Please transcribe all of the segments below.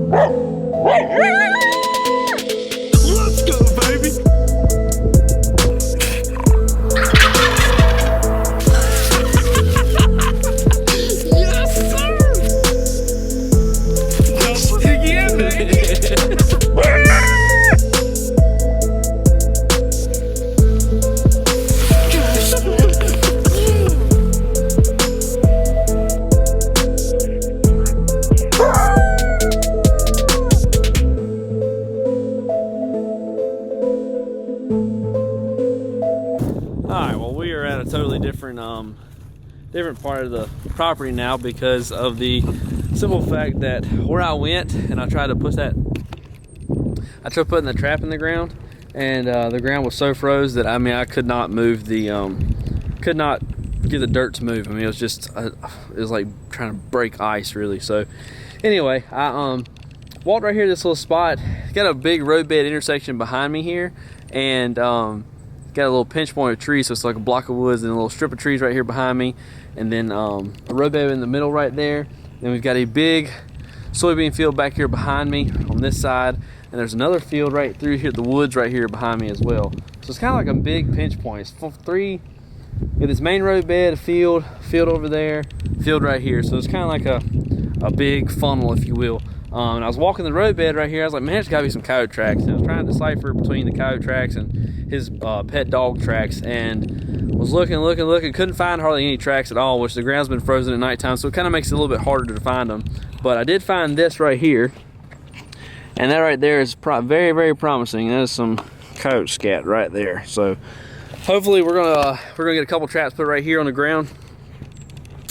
Let's go, baby. Yes, sir. Double again, baby. Alright, well, we are at a totally different part of the property now because of the simple fact that where I went and I tried putting the trap in the ground, and the ground was so froze that I could not move could not get the dirt to move. It was just it was like trying to break ice, really. So anyway, I walked right here to this little spot. Got a big roadbed intersection behind me here, and got a little pinch point of trees, so it's like a block of woods and a little strip of trees right here behind me, and then a roadbed in the middle right there. Then we've got a big soybean field back here behind me on this side, and there's another field right through here, the woods right here behind me as well. So it's kind of like a big pinch point. It's three, with this main roadbed, a field over there, field right here. So it's kind of like a big funnel, if you will. And I was walking the roadbed right here. I was like, man, there's got to be some coyote tracks. And I was trying to decipher between the coyote tracks and his pet dog tracks, and was looking, couldn't find hardly any tracks at all, which the ground's been frozen at nighttime, so it kind of makes it a little bit harder to find them. But I did find this right here, and that right there is very, very promising. That is some coyote scat right there. So hopefully we're gonna get a couple traps put right here on the ground.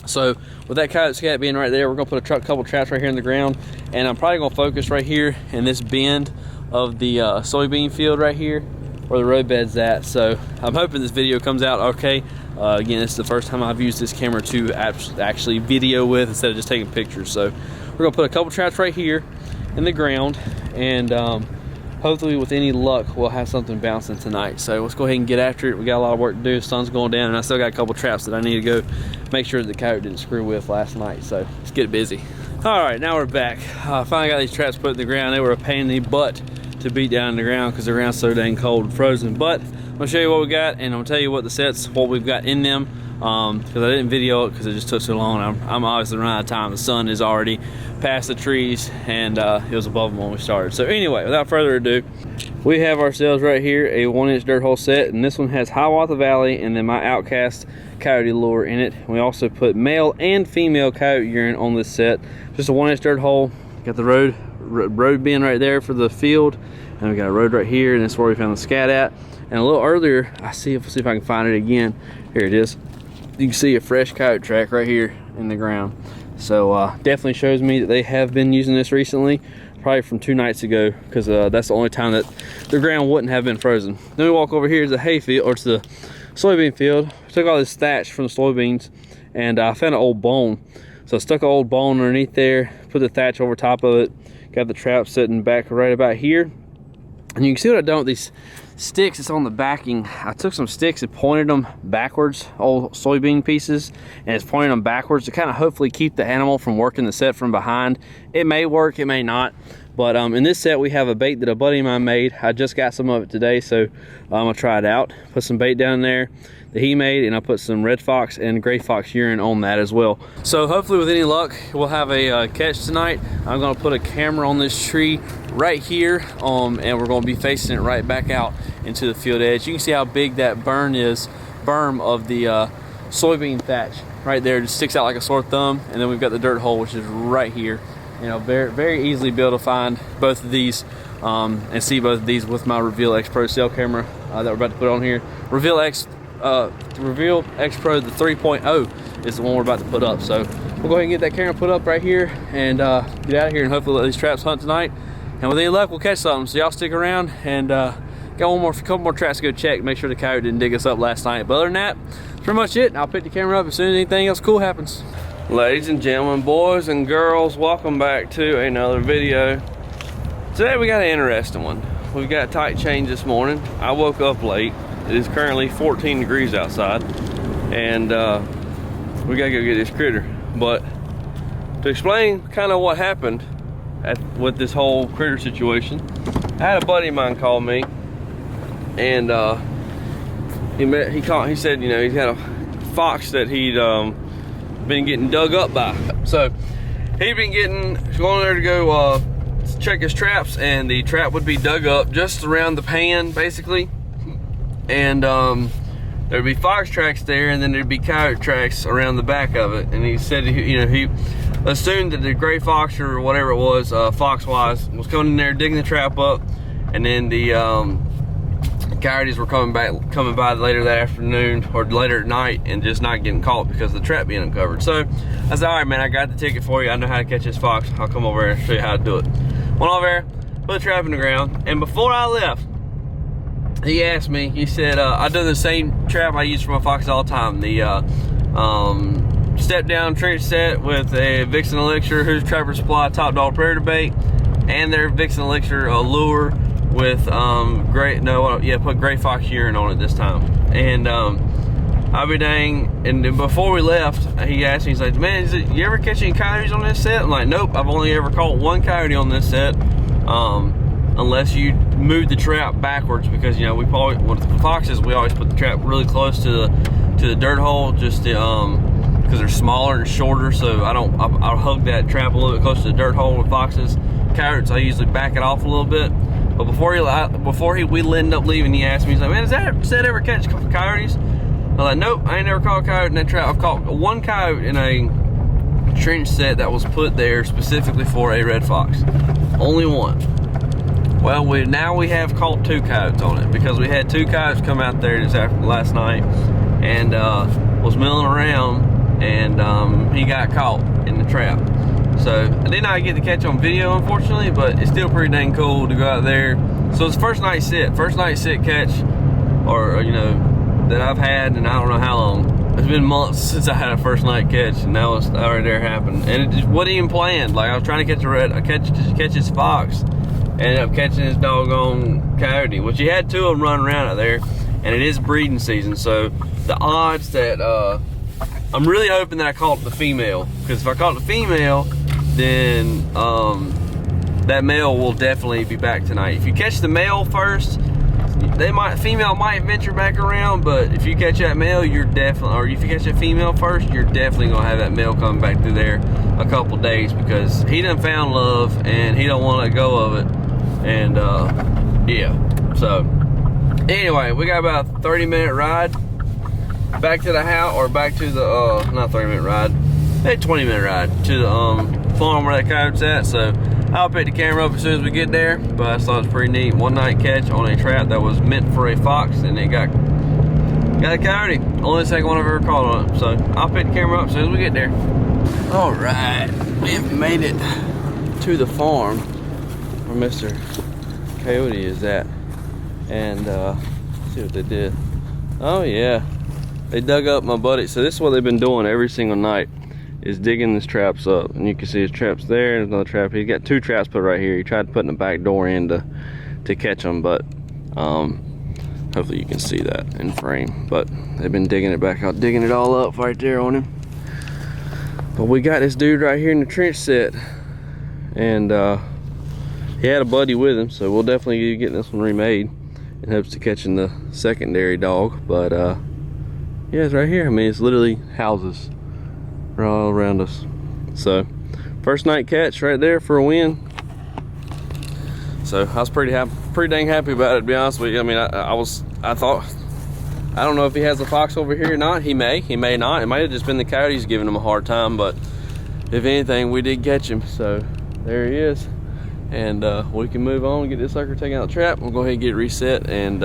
So with that coyote scat being right there, we're gonna put a couple traps right here in the ground, and I'm probably gonna focus right here in this bend of the soybean field right here where the roadbed's at. So I'm hoping this video comes out okay. Again, this is the first time I've used this camera to actually video with instead of just taking pictures. So we're gonna put a couple traps right here in the ground, and hopefully with any luck we'll have something bouncing tonight. So let's go ahead and get after it. We got a lot of work to do. The sun's going down, and I still got a couple traps that I need to go make sure that the coyote didn't screw with last night. So let's get busy. All right, now we're back. Finally got these traps put in the ground. They were a pain in the butt to beat down in the ground because the ground's so dang cold and frozen. But I'm gonna show you what we got, and I'm gonna tell you what we've got in them, because I didn't video it because it just took so long. I'm obviously running out of time. The sun is already past the trees, and it was above them when we started. So anyway, without further ado, we have ourselves right here a 1-inch dirt hole set, and this one has Hiawatha Valley and then my Outcast coyote lure in it. We also put male and female coyote urine on this set. Just a 1-inch dirt hole. Got the road bin right there for the field, and we got a road right here, and that's where we found the scat at. And a little earlier, let's see if I can find it again. Here it is. You can see a fresh coyote track right here in the ground. So definitely shows me that they have been using this recently, probably from 2 nights ago, because that's the only time that the ground wouldn't have been frozen. Then we walk over here to the hay field, or to the soybean field. Took all this thatch from the soybeans, and I found an old bone. So I stuck an old bone underneath there, put the thatch over top of it, got the trap sitting back right about here. And you can see what I've done with these sticks. It's on the backing. I took some sticks and pointed them backwards, old soybean pieces, and it's pointing them backwards to kind of hopefully keep the animal from working the set from behind. It may work, it may not. But in this set, we have a bait that a buddy of mine made. I just got some of it today, so I'm gonna try it out. Put some bait down there that he made, and I put some red fox and gray fox urine on that as well. So hopefully with any luck, we'll have a catch tonight. I'm gonna put a camera on this tree right here, and we're gonna be facing it right back out into the field edge. You can see how big that berm of the soybean thatch right there. It just sticks out like a sore thumb. And then we've got the dirt hole, which is right here. You know, very, very easily be able to find both of these and see both of these with my Reveal X Pro cell camera that we're about to put on here. Reveal X Pro the 3.0 is the one we're about to put up. So we'll go ahead and get that camera put up right here and get out of here, and hopefully let these traps hunt tonight. And with any luck, we'll catch something. So y'all stick around, and got a couple more traps to go check, make sure the coyote didn't dig us up last night. But other than that, that's pretty much it. I'll pick the camera up as soon as anything else cool happens. Ladies and gentlemen, boys and girls, welcome back to another video. Today we got an interesting one. We've got tight change this morning. I woke up late. It is currently 14 degrees outside, and we gotta go get this critter. But to explain kind of what happened, with this whole critter situation. I had a buddy of mine call me, and he said, you know, he's got a fox that he'd been getting dug up by. So he'd been going there to go check his traps, and the trap would be dug up just around the pan basically, and there'd be fox tracks there, and then there'd be coyote tracks around the back of it. And he said, you know, he assumed that the gray fox or whatever it was, fox-wise, was coming in there digging the trap up, and then the coyotes were coming by later that afternoon or later at night and just not getting caught because of the trap being uncovered. So I said, all right, man, I got the ticket for you. I know how to catch this fox. I'll come over there and show you how to do it. Went over there, put the trap in the ground, and before I left, he asked me, he said, I do the same trap I use for my fox all the time. The step down trench set with a Vixen Elixir, Who's Trapper Supply Top Dog Predator bait, and their Vixen Elixir lure with put gray fox urine on it this time. And I'll be dang, and then before we left, he asked me, he's like, man, you ever catch any coyotes on this set? I'm like, nope, I've only ever caught one coyote on this set, unless you move the trap backwards, because, you know, with the foxes, we always put the trap really close to the dirt hole, just because they're smaller and shorter, so I'll hug that trap a little bit close to the dirt hole with foxes. Coyotes, I usually back it off a little bit. But before we ended up leaving, he asked me, he's like, man, does that set ever catch coyotes? I was like, nope, I ain't never caught a coyote in that trap. I've caught one coyote in a trench set that was put there specifically for a red fox. Only one. Well, now we have caught 2 coyotes on it, because we had 2 coyotes come out there last night and was milling around, and he got caught in the trap. So I did not get to catch on video, unfortunately, but it's still pretty dang cool to go out there. So it's first night sit catch, or you know, that I've had, and I don't know how long. It's been months since I had a first night catch, and now it's right there happened. And it just wasn't even planned. Like, I was trying to catch his fox, ended up catching his doggone coyote, which he had 2 of them running around out there, and it is breeding season. So the odds that I'm really hoping that I caught the female, because if I caught the female, then that male will definitely be back tonight. If you catch the male first, female might venture back around, but if you catch that male, or if you catch that female first, you're definitely gonna have that male coming back through there a couple days, because he done found love and he don't want to let go of it. And yeah, so anyway, we got about a 30-minute ride back to the house, or back to the not 30-minute ride, maybe 20-minute ride to the farm where that coyote's at. So I'll pick the camera up as soon as we get there, but I thought it was pretty neat. One night catch on a trap that was meant for a fox, and it got a coyote. Only the second one I've ever caught on it. So I'll pick the camera up as soon as we get there. All right, we've made it to the farm where Mr. Coyote is at, and see what they did. Oh yeah, they dug up my buddy. So this is what they've been doing every single night, is digging his traps up. And you can see his traps there, and another trap. He's got 2 traps put right here. He tried putting the back door in to catch them, but hopefully you can see that in frame. But they've been digging it back out, digging it all up right there on him. But we got this dude right here in the trench set, and he had a buddy with him, so we'll definitely be getting this one remade in hopes of catching the secondary dog. But yeah, it's right here. I mean, it's literally houses all around us. So first night catch right there for a win. So I was pretty dang happy about it, to be honest with you. I mean, I thought, I don't know if he has a fox over here or not. He may not. It might have just been the coyotes giving him a hard time, but if anything, we did catch him. So there he is, and we can move on and get this sucker taken out the trap. We'll go ahead and get it reset, and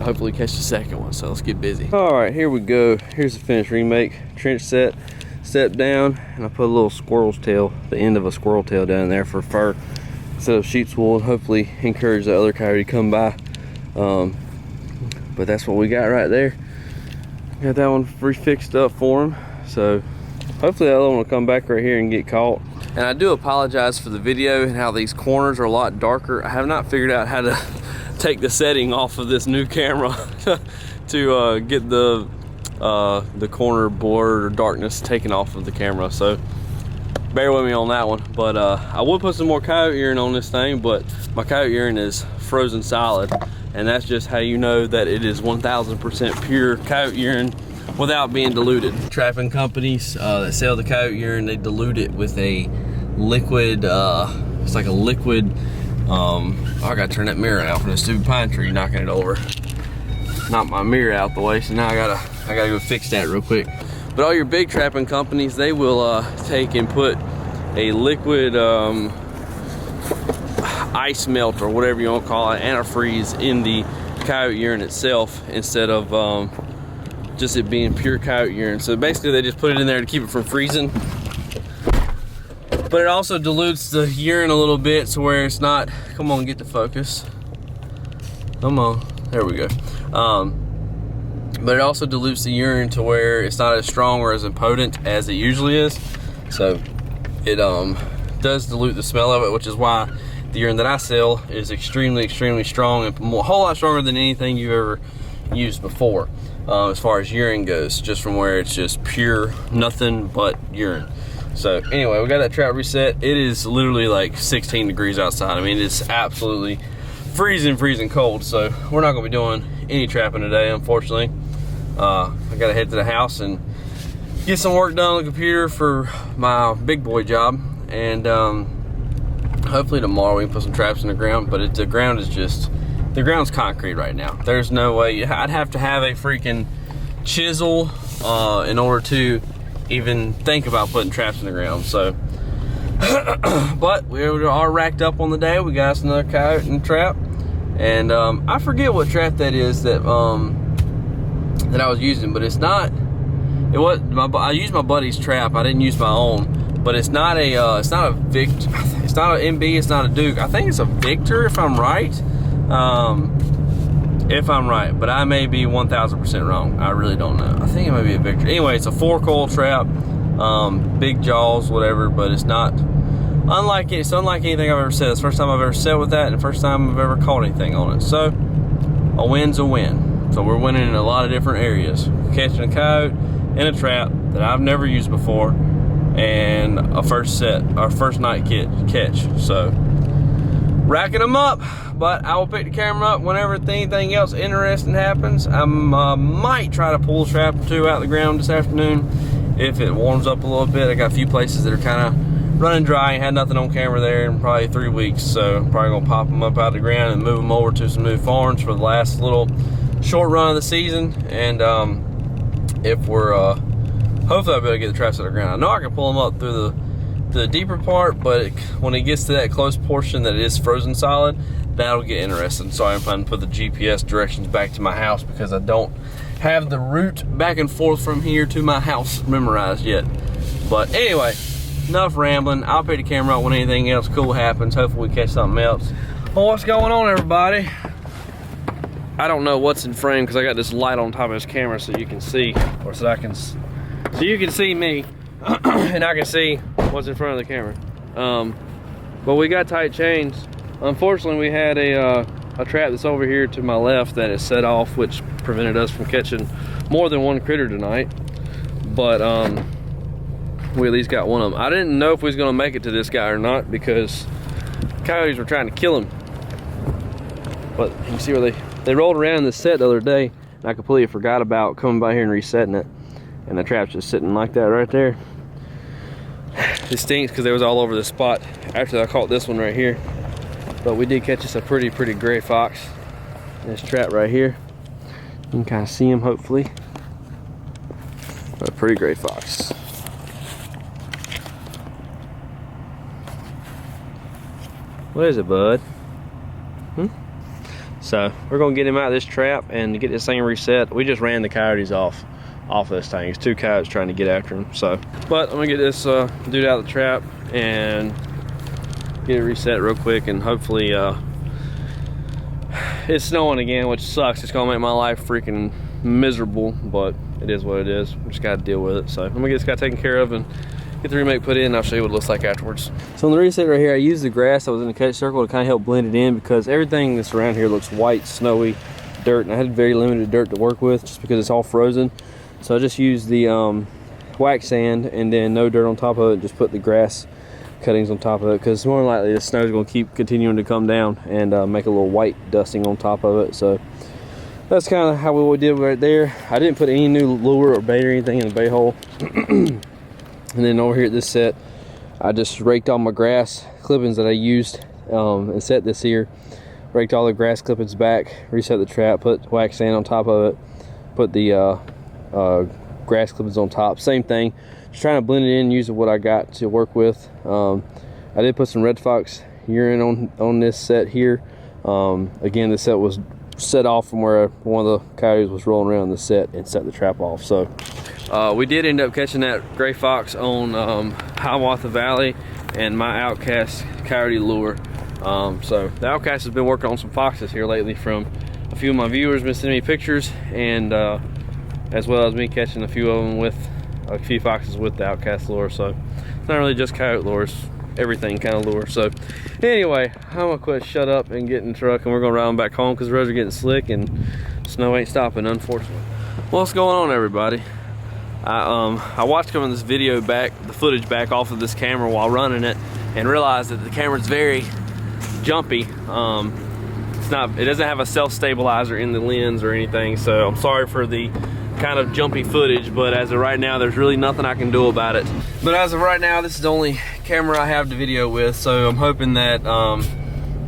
hopefully catch the second one. So let's get busy. All right, here we go. Here's the finished remake trench set. Step down, and I put a little squirrel's tail, the end of a squirrel tail down there for fur instead of sheep's wool, and hopefully encourage the other coyote to come by. But that's what we got right there. Got that one refixed up for him, so hopefully the other one will come back right here and get caught. And I do apologize for the video and how these corners are a lot darker. I have not figured out how to take the setting off of this new camera to get the corner blur or darkness taken off of the camera. So bear with me on that one. But I would put some more coyote urine on this thing, but my coyote urine is frozen solid, and that's just how you know that it is 1000% pure coyote urine without being diluted. Trapping companies that sell the coyote urine, they dilute it with a liquid, it's like a liquid, I gotta turn that mirror out for the stupid pine tree knocking it over. Knocked my mirror out the way, so now I gotta go fix that real quick. But all your big trapping companies, they will take and put a liquid ice melt or whatever you want to call it, antifreeze, in the coyote urine itself instead of just it being pure coyote urine. So basically they just put it in there to keep it from freezing. But it also dilutes the urine a little bit so where it's not, come on, get the focus. Come on, there we go. But it also dilutes the urine to where it's not as strong or as potent as it usually is. So it does dilute the smell of it, which is why the urine that I sell is extremely strong, and a whole lot stronger than anything you've ever used before, as far as urine goes, just from where it's just pure nothing but urine. So anyway, we got that trap reset. It is literally like 16 degrees outside. I mean, it's absolutely freezing cold. So we're not gonna be doing any trapping today, unfortunately. I gotta head to the house and get some work done on the computer for my big boy job, and hopefully tomorrow we can put some traps in the ground. But the ground is just, the ground's concrete right now. There's no way, I'd have to have a freaking chisel in order to even think about putting traps in the ground. So but we are racked up on the day. We got us another coyote and trap, and I forget what trap that is that that I was using, but it's not, it was I used my buddy's trap. I didn't use my own, but it's not a Victor, it's not an MB, it's not a Duke. I think it's a Victor if I'm right. But I may be 1000% wrong. I really don't know. I think it might be a Victor. Anyway, it's a 4-coil trap, big jaws, whatever, but it's not unlike anything I've ever set. It's the first time I've ever set with that, and the first time I've ever caught anything on it. So a win's a win. So we're winning in a lot of different areas. Catching a coyote in a trap that I've never used before, and our first night catch. So racking them up. But I will pick the camera up whenever anything else interesting happens. I might try to pull a trap or two out of the ground this afternoon if it warms up a little bit. I got a few places that are kind of running dry. Had nothing on camera there in probably 3 weeks, so I'm probably gonna pop them up out of the ground and move them over to some new farms for the last little short run of the season. And if we're hopefully I'll be able to get the traps out of the ground. I know I can pull them up through the deeper part, but when it gets to that close portion that is frozen solid, that'll get interesting. So I'm planning to put the GPS directions back to my house because I don't have the route back and forth from here to my house memorized yet. But anyway, enough rambling. I'll pick the camera up when anything else cool happens. Hopefully we catch something else. Well, what's going on, everybody? I don't know what's in frame because I got this light on top of this camera so you can see, or so you can see me and I can see what's in front of the camera. But we got tight chains. Unfortunately, we had a trap that's over here to my left that is set off, which prevented us from catching more than one critter tonight. But we at least got one of them. I didn't know if we was gonna make it to this guy or not because coyotes were trying to kill him. But you can see where they rolled around in the set the other day, and I completely forgot about coming by here and resetting it. And the trap's just sitting like that right there. It stinks because they was all over the spot after I caught this one right here. But we did catch us a pretty gray fox in this trap right here. You can kind of see him, hopefully. A pretty gray fox. What is it, bud? So we're gonna get him out of this trap and get this thing reset. We just ran the coyotes off this thing. It's 2 coyotes trying to get after him. So, but I'm gonna get this dude out of the trap and get it reset real quick, and hopefully it's snowing again, which sucks. It's gonna make my life freaking miserable, but it is what it is. We just gotta deal with it. So I'm gonna get this guy taken care of and get the remake put in, and I'll show you what it looks like afterwards. So on the reset right here, I used the grass that was in the catch circle to kind of help blend it in because everything that's around here looks white, snowy, dirt, and I had very limited dirt to work with just because it's all frozen. So I just used the wax sand and then no dirt on top of it, just put the grass cuttings on top of it, because more than likely the snow is going to keep continuing to come down and make a little white dusting on top of it. So that's kind of how we did right there. I didn't put any new lure or bait or anything in the bait hole. And then over here at this set, I just raked all my grass clippings that I used and set this here. Raked all the grass clippings back, reset the trap, put wax sand on top of it, put the grass clippings on top. Same thing, just trying to blend it in using what I got to work with. I did put some red fox urine on this set here. Again, this set was set off from where one of the coyotes was rolling around the set and set the trap off. So we did end up catching that gray fox on Hiawatha Valley and my Outcast coyote lure. So the Outcast has been working on some foxes here lately. From a few of my viewers been sending me pictures, and as well as me catching a few of them with a few foxes with the Outcast lure. So it's not really just coyote lures, everything kind of lure. So anyway, I'm gonna quit shut up and get in the truck, and we're gonna ride them back home because the roads are getting slick and snow ain't stopping, unfortunately. What's going on, everybody? I watched coming this video back, the footage back off of this camera while running it, and realized that the camera's very jumpy. It doesn't have a self-stabilizer in the lens or anything, so I'm sorry for the kind of jumpy footage, but as of right now there's really nothing I can do about it. But as of right now, this is the only camera I have to video with, so I'm hoping that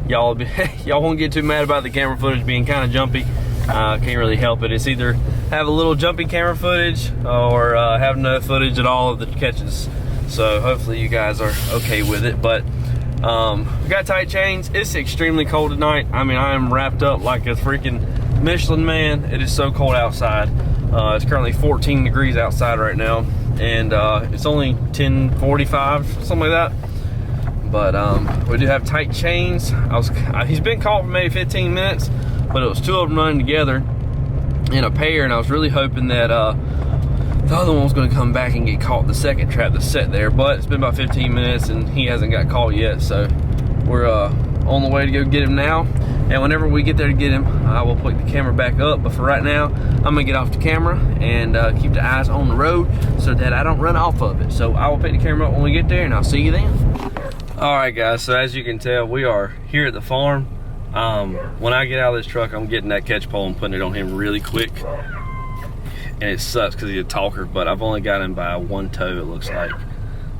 y'all won't get too mad about the camera footage being kind of jumpy. Can't really help it. It's either have a little jumpy camera footage or have no footage at all of the catches. So hopefully you guys are okay with it. But we got tight chains. It's extremely cold tonight. I mean, I am wrapped up like a freaking Michelin man. It is so cold outside. It's currently 14 degrees outside right now, and it's only 10:45, something like that. But we do have tight chains. He's been caught for maybe 15 minutes, but it was two of them running together in a pair, and I was really hoping that the other one was going to come back and get caught in the second trap that's set there. But it's been about 15 minutes and he hasn't got caught yet, so we're on the way to go get him now. And whenever we get there to get him, I will put the camera back up. But for right now, I'm gonna get off the camera and keep the eyes on the road so that I don't run off of it. So I will pick the camera up when we get there, and I'll see you then. All right, guys, so as you can tell, we are here at the farm. When I get out of this truck, I'm getting that catch pole and putting it on him really quick. And it sucks because he's a talker, but I've only got him by one toe, it looks like.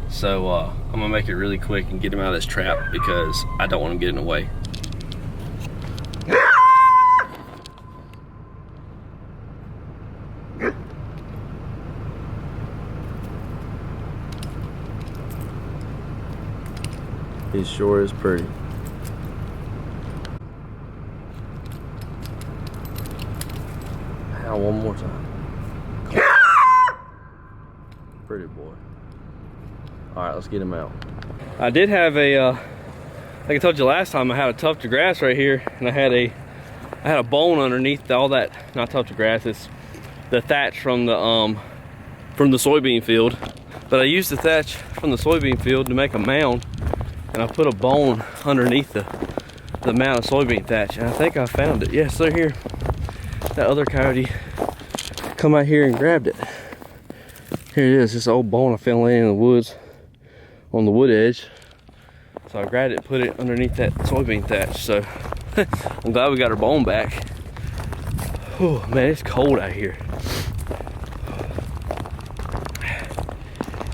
So I'm gonna make it really quick and get him out of this trap because I don't want him getting away. He sure is pretty. Now one more time. Pretty boy. All right, let's get him out. I did have a, like I told you last time, I had a tuft of grass right here, and I had a bone underneath all that. Not tuft of grass, it's the thatch from the soybean field. But I used the thatch from the soybean field to make a mound, and I put a bone underneath the mound of soybean thatch, and I think I found it. Yes, they're here. That other coyote come out here and grabbed it. Here it is, this old bone I found laying in the woods on the wood edge. So I grabbed it, put it underneath that soybean thatch. So I'm glad we got our bone back. Oh man, it's cold out here.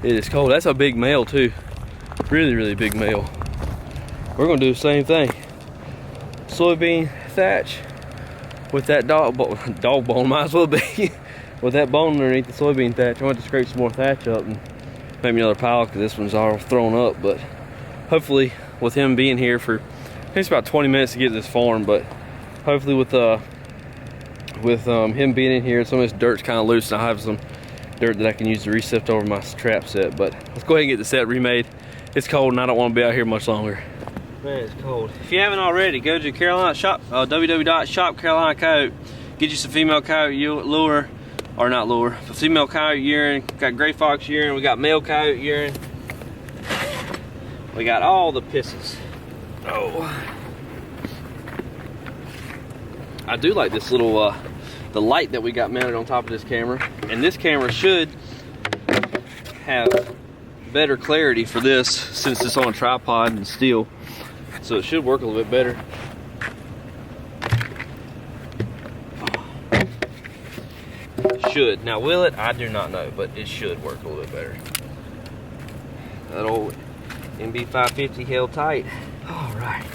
It is cold. That's a big male too. Really, really big male. We're gonna do the same thing. Soybean thatch with that dog bone, might as well be. With that bone underneath the soybean thatch. I want to scrape some more thatch up and make me another pile because this one's all thrown up. But hopefully with him being here for, it takes about 20 minutes to get to this farm, but hopefully with him being in here, some of this dirt's kind of loose, and I have some dirt that I can use to resift over my trap set. But let's go ahead and get the set remade. It's cold and I don't want to be out here much longer. Man, it's cold. If you haven't already, go to Carolina shop, www.shopcarolinacoyote. Get you some female coyote lure, or not lure, but female coyote urine. Got gray fox urine, we got male coyote urine. We got all the pisses. Oh. I do like this little, the light that we got mounted on top of this camera. And this camera should have better clarity for this since it's on a tripod and steel, so it should work a little bit better. Should. Now will it? I do not know, but it should work a little bit better. That old MB550 held tight. All right.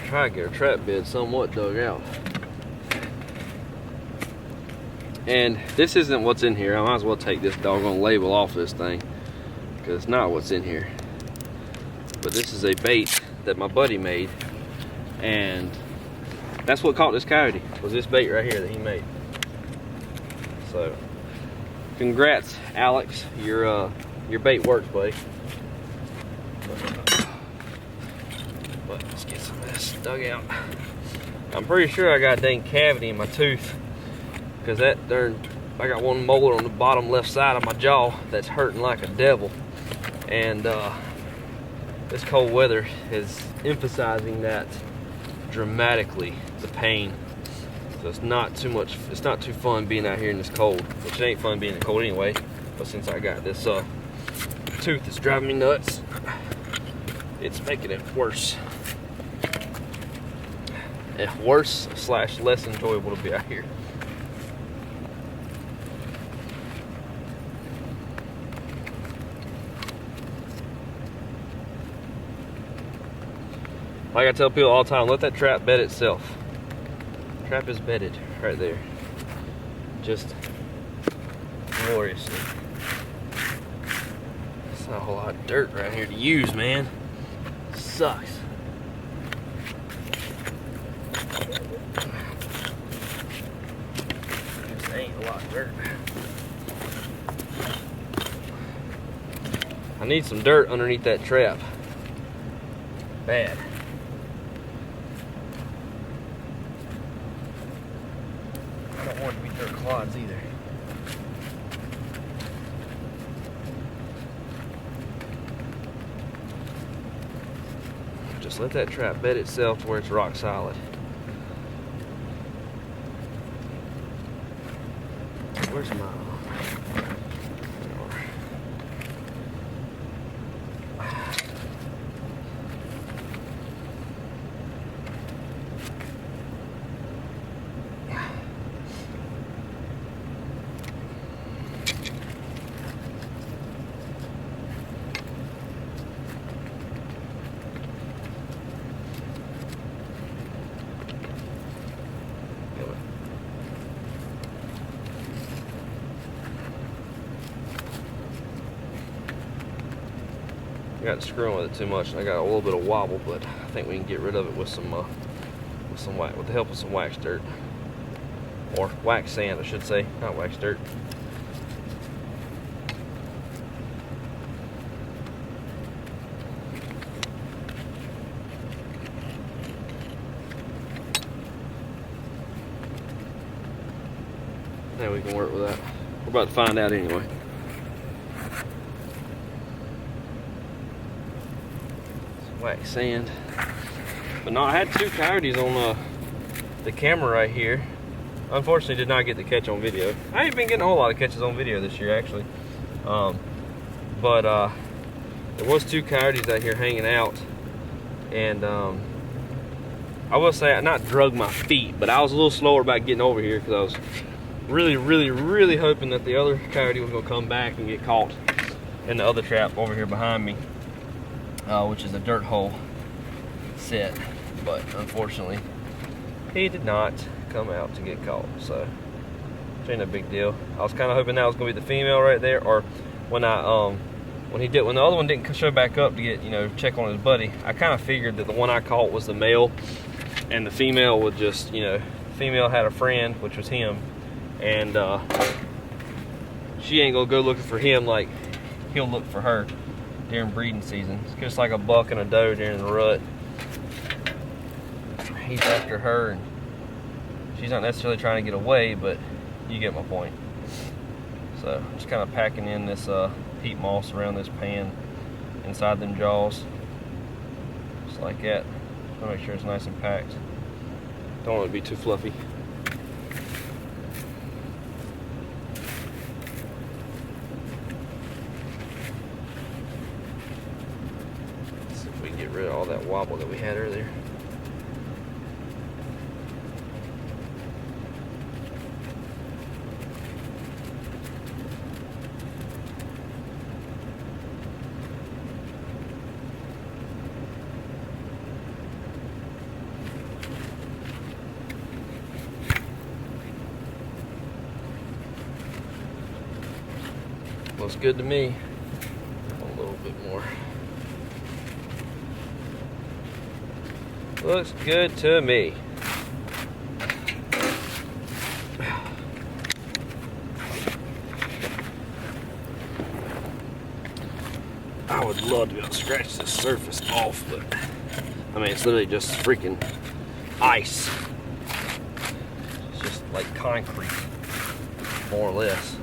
Try to get our trap bed somewhat dug out. And this isn't what's in here. I might as well take this doggone label off this thing, because it's not what's in here. But this is a bait that my buddy made, and that's what caught this coyote, was this bait right here that he made. So congrats, Alex. Your bait works, buddy. But let's get some of this dug out. I'm pretty sure I got a dang cavity in my tooth, because that darn, I got one molar on the bottom left side of my jaw that's hurting like a devil. And this cold weather is emphasizing that dramatically, the pain. So it's not too much, it's not too fun being out here in this cold, which it ain't fun being in the cold anyway. But since I got this tooth that's driving me nuts, it's making it worse. And worse / less enjoyable to be out here. Like I tell people all the time, let that trap bed itself. Trap is bedded right there. Just gloriously. It's not a whole lot of dirt right here to use, man. Sucks. This ain't a lot of dirt. I need some dirt underneath that trap. Bad. I don't want it to be dirt clods either. Just let that trap bed itself to where it's rock solid. Where's my... I got screwing with it too much, and I got a little bit of wobble, but I think we can get rid of it with some wax, with the help of some wax dirt, or wax sand, I should say, not wax dirt. Now we can work with that. We're about to find out anyway. Wax sand. But no, I had 2 coyotes on the camera right here. Unfortunately, did not get the catch on video. I ain't been getting a whole lot of catches on video this year, actually. But there was 2 coyotes out here hanging out, and I will say I not drug my feet, but I was a little slower about getting over here because I was really hoping that the other coyote was gonna come back and get caught in the other trap over here behind me. Which is a dirt hole set, but unfortunately he did not come out to get caught, so it ain't a big deal. I was kind of hoping that was gonna be the female right there, or when when the other one didn't show back up to get, you know, check on his buddy, I kind of figured that the one I caught was the male, and the female would just, you know, female had a friend, which was him, and she ain't gonna go looking for him like he'll look for her during breeding season. It's just like a buck and a doe during the rut. He's after her, and she's not necessarily trying to get away, but you get my point. So I'm just kind of packing in this peat moss around this pan inside them jaws, just like that. Just to make sure it's nice and packed. Don't want it to be too fluffy. that wobble that we had earlier. Looks good to me. A little bit more. Looks good to me. I would love to be able to scratch this surface off, but I mean, it's literally just freaking ice. It's just like concrete, more or less.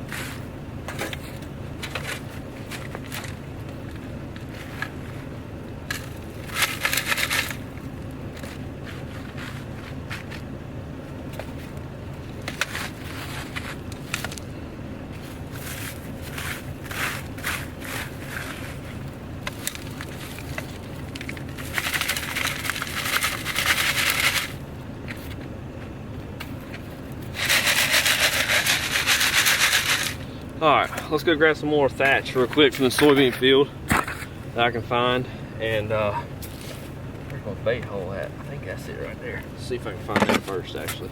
Alright, let's go grab some more thatch real quick from the soybean field that I can find. And where's my bait hole at? I think that's it right there. Let's see if I can find that first, actually.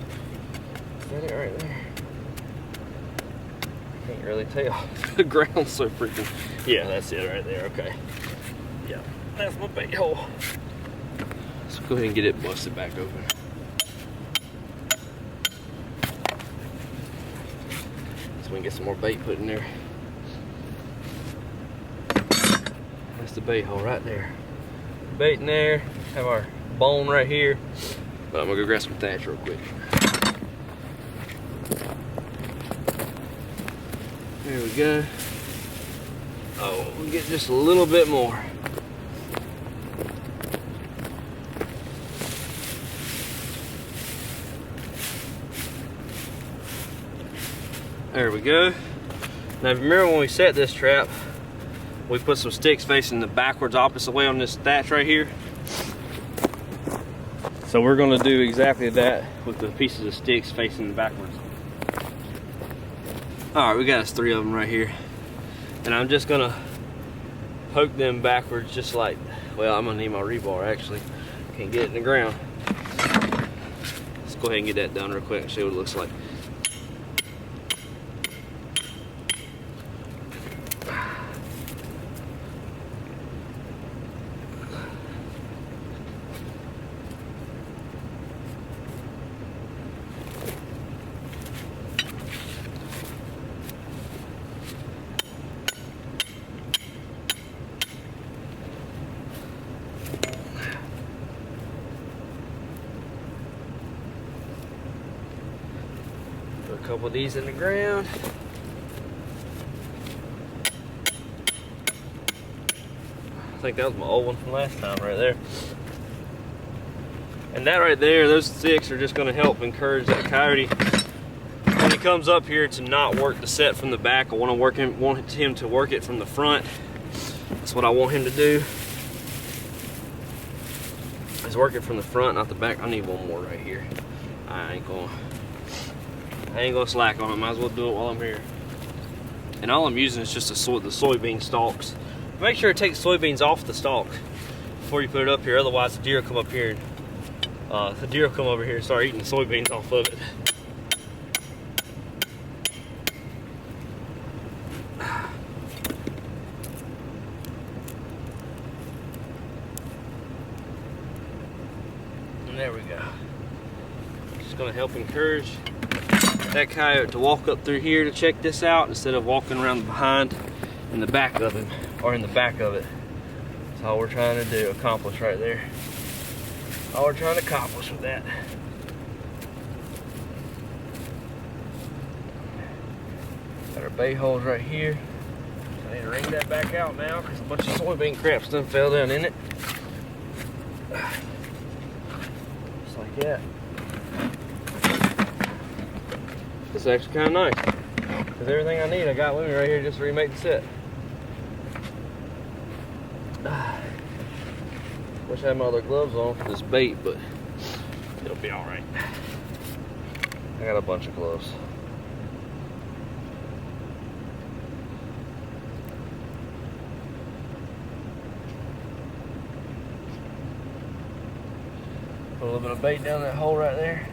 Is that it right there? Can't really tell. The ground's so freaking... Yeah, that's it right there, okay. Yeah, that's my bait hole. Let's go ahead and get it busted back open. We can get some more bait put in there. That's the bait hole right there. Bait in there. Have our bone right here. But I'm gonna go grab some thatch real quick. There we go. Oh, we'll get just a little bit more. There we go. Now if you remember when we set this trap, we put some sticks facing the backwards opposite way on this thatch right here. So we're gonna do exactly that with the pieces of sticks facing backwards. All right, we got us 3 of them right here. And I'm just gonna poke them backwards just like, well, I'm gonna need my rebar actually. Can't get it in the ground. Let's go ahead and get that done real quick and see what it looks like. Put a couple of these in the ground. I think that was my old one from last time right there. And that right there, those sticks are just going to help encourage that coyote when he comes up here to not work the set from the back. I want him to work it from the front. That's what I want him to do. Is work it from the front, not the back. I need one more right here. I ain't gonna slack on it. Might as well do it while I'm here. And all I'm using is just the soybean stalks. Make sure to take soybeans off the stalk before you put it up here. Otherwise, the deer will come up here and the deer will come over here and start eating the soybeans off of it. And there we go. Just gonna help encourage that coyote to walk up through here to check this out instead of walking around behind in the back of him or in the back of it. That's all we're trying to do, accomplish right there. All we're trying to accomplish with that. Got our bait holes right here. I need to wring that back out now because a bunch of soybean craps done fell down in it. Just like that. This is actually kind of nice. Because everything I need I got with me right here just to remake the set. Wish I had my other gloves on for this bait, but it'll be all right. I got a bunch of gloves. Put a little bit of bait down that hole right there.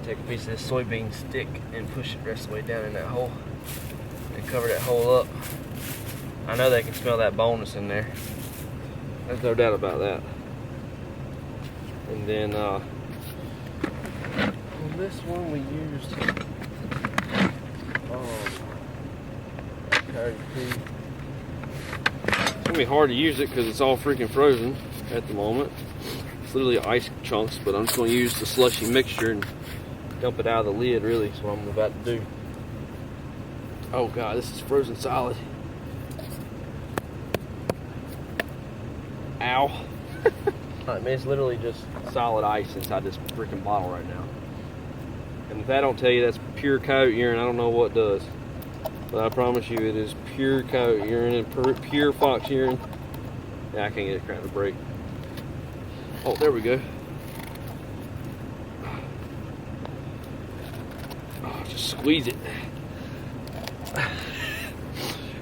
Take a piece of this soybean stick and push it the rest of the way down in that hole and cover that hole up. I know they can smell that bonus in there. There's no doubt about that. And then on this one we used Coyote. It's gonna be hard to use it because it's all freaking frozen at the moment. It's literally ice chunks, but I'm just gonna use the slushy mixture and dump it out of the lid, really, is what I'm about to do. Oh God, this is frozen solid. Ow. I mean, it's literally just solid ice inside this freaking bottle right now. And if I don't tell you that's pure coyote urine, I don't know what does. But I promise you it is pure coyote urine and pure fox urine. Yeah, I can't get it cracked to break. Oh, there we go. Just squeeze it.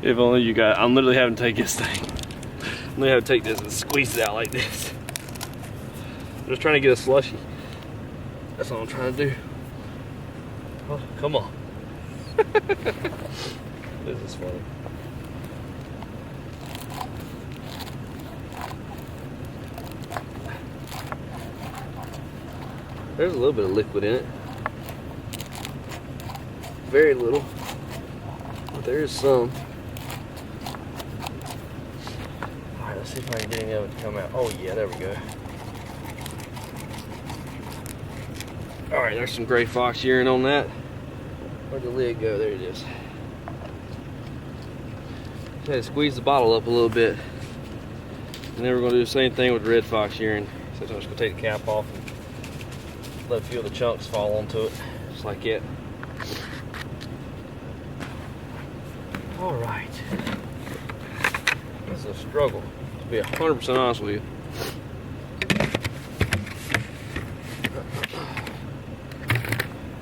If only you got, I'm literally having to take this thing. I'm gonna have to take this and squeeze it out like this. I'm just trying to get a slushy. That's all I'm trying to do. Oh, come on. This is funny. There's a little bit of liquid in it. Very little, but there is some. All right, let's see if I can get any of it to come out. Oh yeah, there we go. All right, there's some gray fox urine on that. Where'd the lid go? There it is. Just had to squeeze the bottle up a little bit. And then we're gonna do the same thing with red fox urine. So I'm just gonna take the cap off and let a few of the chunks fall onto it, just like it. All right. This is a struggle, to be 100% honest with you.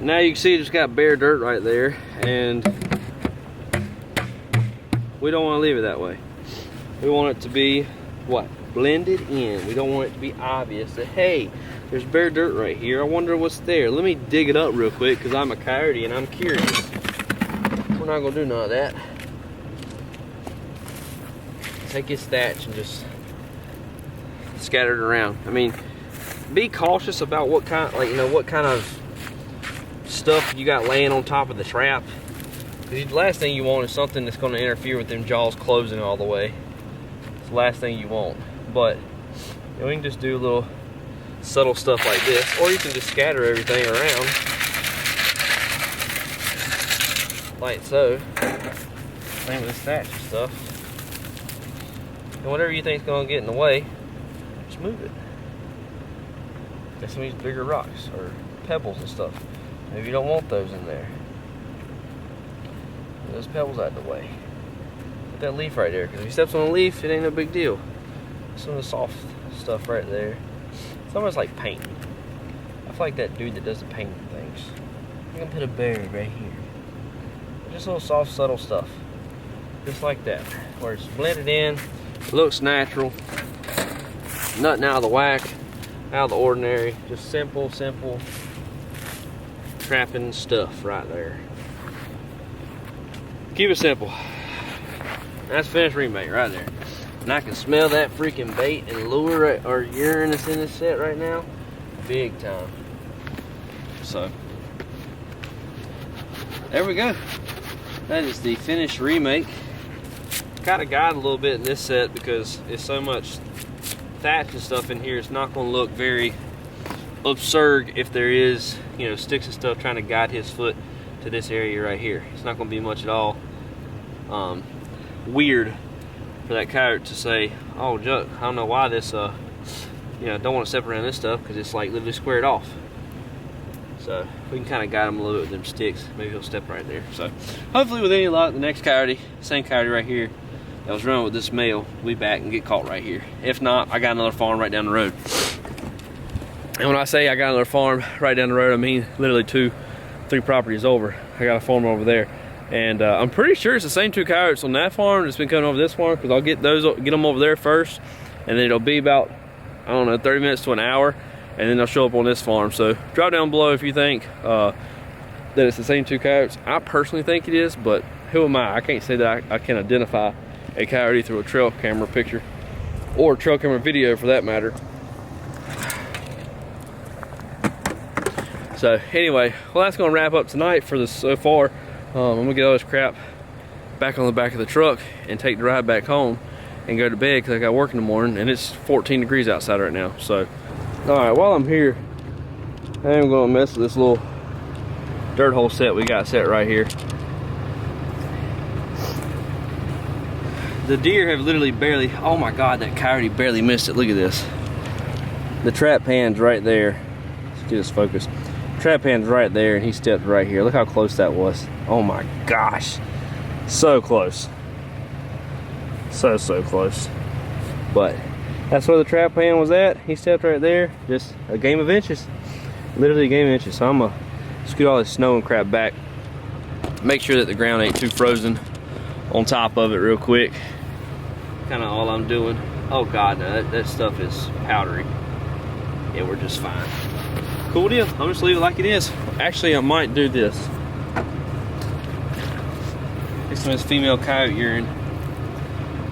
Now you can see it's got bare dirt right there, and we don't want to leave it that way. We want it to be, what? Blended in. We don't want it to be obvious that, hey, there's bare dirt right here. I wonder what's there. Let me dig it up real quick because I'm a coyote and I'm curious. We're not going to do none of that. Take his thatch and just scatter it around. I mean, be cautious about what kind, what kind of stuff you got laying on top of the trap. Because the last thing you want is something that's going to interfere with them jaws closing all the way. It's the last thing you want. But we can just do a little subtle stuff like this, or you can just scatter everything around like so. Same with this thatch and stuff. And whatever you think is going to get in the way, just move it. Get some of these bigger rocks or pebbles and stuff. Maybe you don't want those in there. Get those pebbles out of the way. Put that leaf right there, because if he steps on a leaf, it ain't no big deal. Some of the soft stuff right there. It's almost like painting. I feel like that dude that does the painting things. I'm gonna put a berry right here. Just little soft, subtle stuff. Just like that. Where it's blended in. It looks natural. Nothing out of the whack, out of the ordinary. Just simple trapping stuff right there. Keep it simple. That's finished remake right there. And I can smell that freaking bait and lure or urine that's in this set right now. Big time. So, there we go. That is the finished remake. Kind of guide a little bit in this set because it's so much thatch and stuff in here. It's not going to look very absurd if there is, sticks and stuff trying to guide his foot to this area right here. It's not going to be much at all weird for that coyote to say, oh, Chuck, I don't know why this, don't want to step around this stuff because it's like literally squared off. So we can kind of guide him a little bit with them sticks. Maybe he'll step right there. So hopefully with any luck, the next coyote, same coyote right here, that was running with this male, will be back and get caught right here. If not, I got another farm right down the road. And when I say I got another farm right down the road, I mean literally 2-3 properties over. I got a farm over there. And I'm pretty sure it's the same 2 coyotes on that farm that's been coming over this farm, because I'll get them over there first, and then it'll be about, I don't know, 30 minutes to an hour, and then they'll show up on this farm. So drop down below if you think that it's the same 2 coyotes. I personally think it is, but who am I? I can't say that I can identify a coyote through a trail camera picture, or a trail camera video for that matter. So anyway, well, that's gonna wrap up tonight for this so far. I'm gonna get all this crap back on the back of the truck and take the ride back home and go to bed, because I got work in the morning and it's 14 degrees outside right now. So, all right, while I'm here, I am gonna mess with this little dirt hole set we got set right here. The deer have literally barely, oh my God, that coyote barely missed it. Look at this. The trap pan's right there. Let's get this focused. Trap hand's right there and he stepped right here. Look how close that was. Oh my gosh. So close. So close. But that's where the trap hand was at. He stepped right there. Just a game of inches. Literally a game of inches. So I'm gonna scoot all this snow and crap back. Make sure that the ground ain't too frozen on top of it real quick. Kind of all I'm doing. Oh God, no, that stuff is powdery. Yeah, we're just fine. Cool deal. I'll just leave it like it is. Actually, I might do this. Take some of this female coyote urine,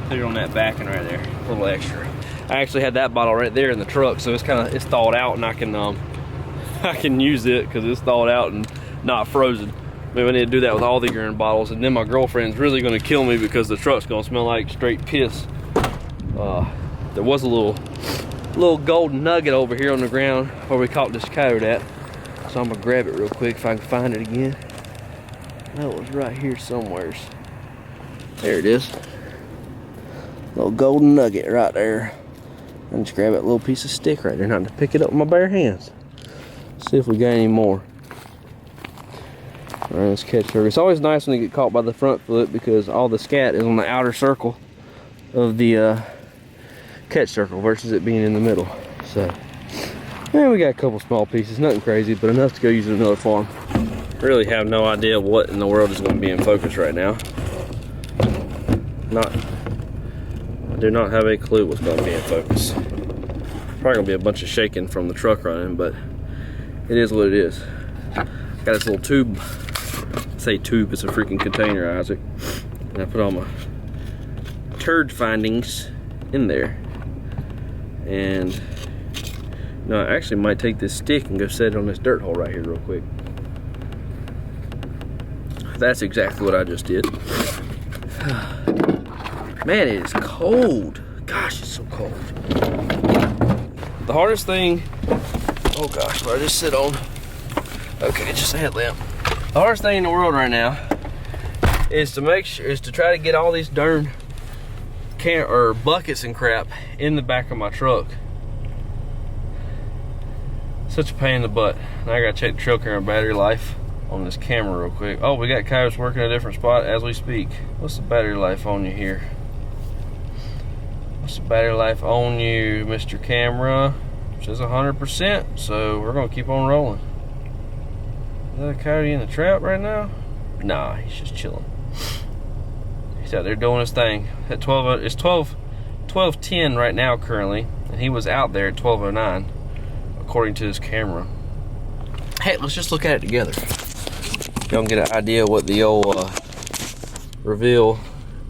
put it on that backing right there, a little extra. I actually had that bottle right there in the truck, so it's thawed out, and I can use it because it's thawed out and not frozen. Maybe I need to do that with all the urine bottles, and then my girlfriend's really gonna kill me because the truck's gonna smell like straight piss. There was a little golden nugget over here on the ground where we caught this coyote at, so I'm gonna grab it real quick if I can find it again. That was right here somewhere. There it is. Little golden nugget right there. And just grab that little piece of stick right there, not to pick it up with my bare hands. See if we got any more. All right, let's catch her. It's always nice when they get caught by the front foot, because all the scat is on the outer circle of the catch circle versus it being in the middle. So, yeah, we got a couple small pieces, nothing crazy, but enough to go use in another farm. Really have no idea what in the world is going to be in focus right now. I do not have a clue what's going to be in focus. Probably going to be a bunch of shaking from the truck running, but it is what it is. Got this little tube. I say tube, it's a freaking container, Isaac. And I put all my turd findings in there. And no, I actually might take this stick and go set it on this dirt hole right here real quick. That's exactly what I just did. Man, it is cold. Gosh, it's so cold. The hardest thing, oh gosh, what I just sit on. Okay, just a headlamp. The hardest thing in the world right now is to try to get all these darn buckets and crap in the back of my truck. Such a pain in the butt. Now I gotta check the trail camera battery life on this camera real quick. Oh, we got coyotes working a different spot as we speak. What's the battery life on you here? What's the battery life on you, Mr. Camera? It says 100%, so we're gonna keep on rolling. Is that a coyote in the trap right now? Nah, he's just chilling. He's out there doing his thing. At 12, it's 12:10 right now currently, and he was out there at 12:09, according to his camera. Hey, let's just look at it together. Y'all can get an idea what the old Reveal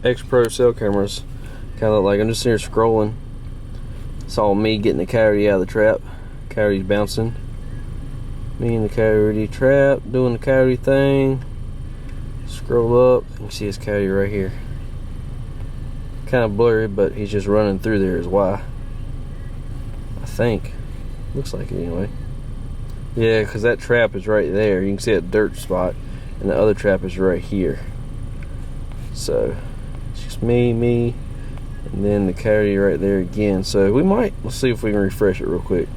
X Pro cell cameras kind of look like. I'm just sitting here scrolling. It's all me getting the coyote out of the trap. Coyote's bouncing. Me in the coyote trap, doing the coyote thing. Scroll up, you can see his coyote right here. Kind of blurry, but he's just running through there is why. I think. Looks like it anyway. Yeah, because that trap is right there. You can see a dirt spot, and the other trap is right here. So, it's just me, and then the coyote right there again. So we might, let's see if we can refresh it real quick.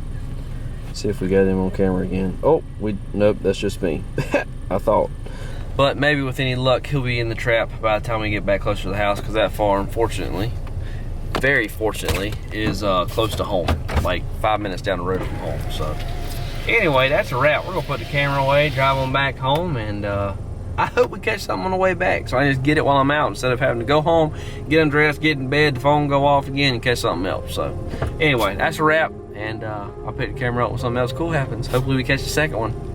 See if we got him on camera again. Oh, nope, that's just me. I thought. But maybe with any luck, he'll be in the trap by the time we get back closer to the house, because that farm, fortunately, very fortunately, is close to home, like 5 minutes down the road from home. So anyway, that's a wrap. We're gonna put the camera away, drive on back home, and I hope we catch something on the way back, so I just get it while I'm out instead of having to go home, get undressed, get in bed, the phone go off again, and catch something else. So anyway, that's a wrap, and I'll pick the camera up when something else cool happens. Hopefully we catch the second one.